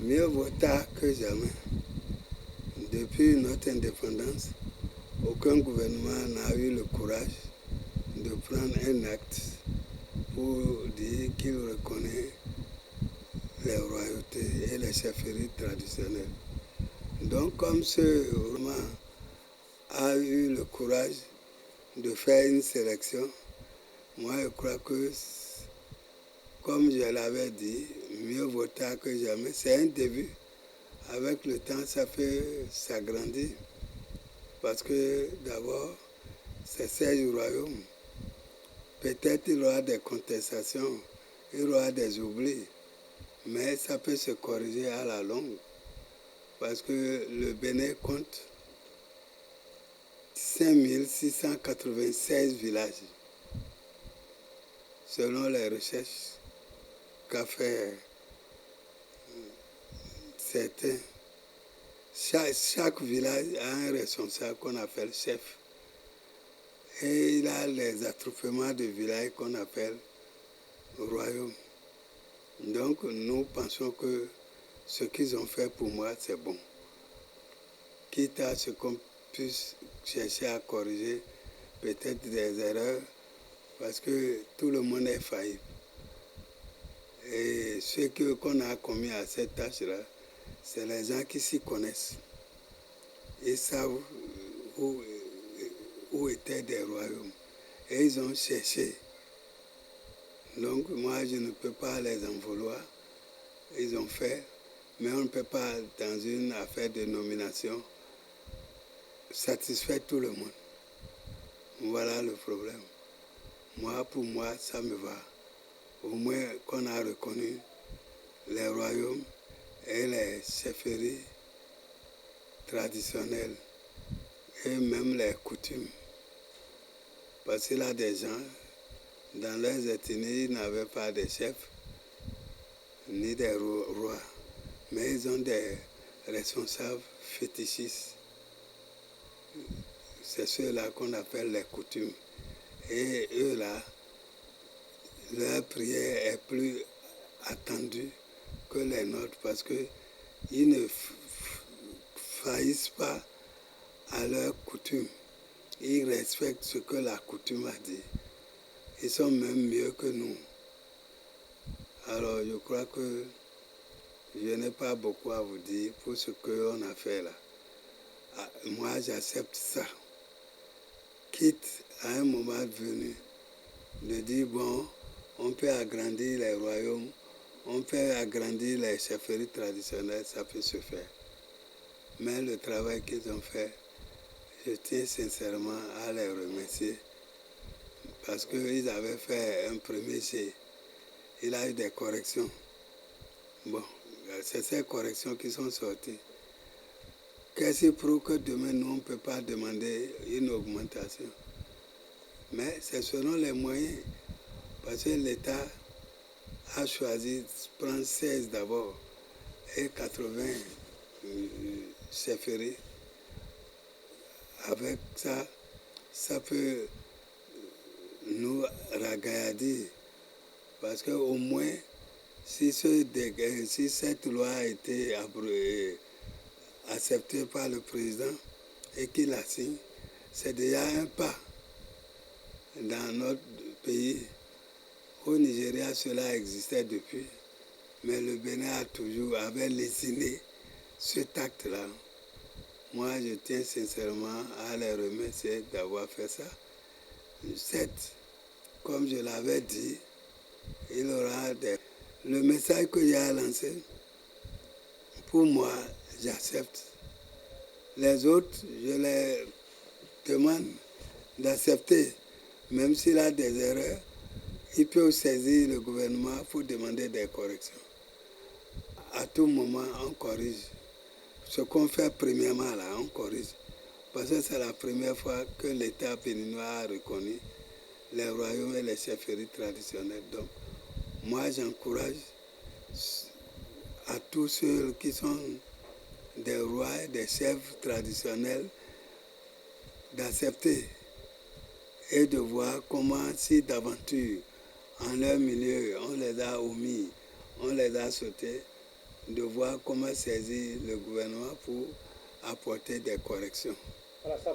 Mieux vaut tard que jamais. Depuis notre indépendance, aucun gouvernement n'a eu le courage de prendre un acte pour dire qu'il reconnaît les royautés et les chefferies traditionnelles. Donc, comme ce gouvernement a eu le courage de faire une sélection, moi je crois que, comme je l'avais dit, mieux vaut tard que jamais. C'est un début. Avec le temps, ça peut s'agrandir. Parce que d'abord, c'est 16 royaumes. Peut-être il y aura des contestations, il y aura des oublis. Mais ça peut se corriger à la longue. Parce que le Bénin compte 5696 villages. Selon les recherches qu'a fait certains, chaque village a un responsable qu'on appelle chef. Et il a les attroupements de villages qu'on appelle royaume. Donc nous pensons que ce qu'ils ont fait pour moi, c'est bon. Quitte à ce qu'on puisse chercher à corriger peut-être des erreurs, parce que tout le monde est faillible. Et ceux qu'on a commis à cette tâche-là, c'est les gens qui s'y connaissent. Ils savent où étaient des royaumes. Et ils ont cherché. Donc moi, je ne peux pas les en vouloir. Ils ont fait, mais on ne peut pas, dans une affaire de nomination, satisfaire tout le monde. Voilà le problème. Moi, pour moi, ça me va. Au moins qu'on a reconnu les royaumes et les chefferies traditionnelles et même les coutumes. Parce qu'il y a des gens, dans leurs ethnies, ils n'avaient pas de chefs ni des rois, mais ils ont des responsables fétichistes. C'est ceux-là qu'on appelle les coutumes. Et eux-là, leur prière est plus attendue que les nôtres parce qu'ils ne faillissent pas à leurs coutumes. Ils respectent ce que la coutume a dit. Ils sont même mieux que nous. Alors je crois que je n'ai pas beaucoup à vous dire pour ce qu'on a fait là. Moi j'accepte ça. Quitte à un moment venu de dire bon, on peut agrandir les royaumes, on peut agrandir les chefferies traditionnelles, ça peut se faire. Mais le travail qu'ils ont fait, je tiens sincèrement à les remercier parce qu'ils avaient fait un premier jet. Il a eu des corrections. Bon, c'est ces corrections qui sont sorties. Qu'est-ce qui prouve que demain, nous, on ne peut pas demander une augmentation? Mais c'est selon les moyens. Parce que l'État a choisi de prendre 16 d'abord et 80 chefferies. Avec ça, ça peut nous ragaillader. Parce qu'au moins, si cette loi a été acceptée par le président et qu'il la signe, c'est déjà un pas dans notre pays. Au Nigeria, cela existait depuis, mais le Bénin avait lésiné cet acte-là. Moi, je tiens sincèrement à les remercier d'avoir fait ça. Certes, comme je l'avais dit, il y aura le message que j'ai à lancer, pour moi, j'accepte. Les autres, je les demande d'accepter, même s'il a des erreurs, ils peuvent saisir le gouvernement pour demander des corrections. À tout moment, on corrige. Ce qu'on fait premièrement, là, on corrige. Parce que c'est la première fois que l'État béninois a reconnu les royaumes et les chefferies traditionnelles. Donc, moi, j'encourage à tous ceux qui sont des rois et des chefs traditionnels d'accepter et de voir comment, si d'aventure, en leur milieu, on les a omis, on les a sautés, de voir comment saisir le gouvernement pour apporter des corrections. Voilà ça,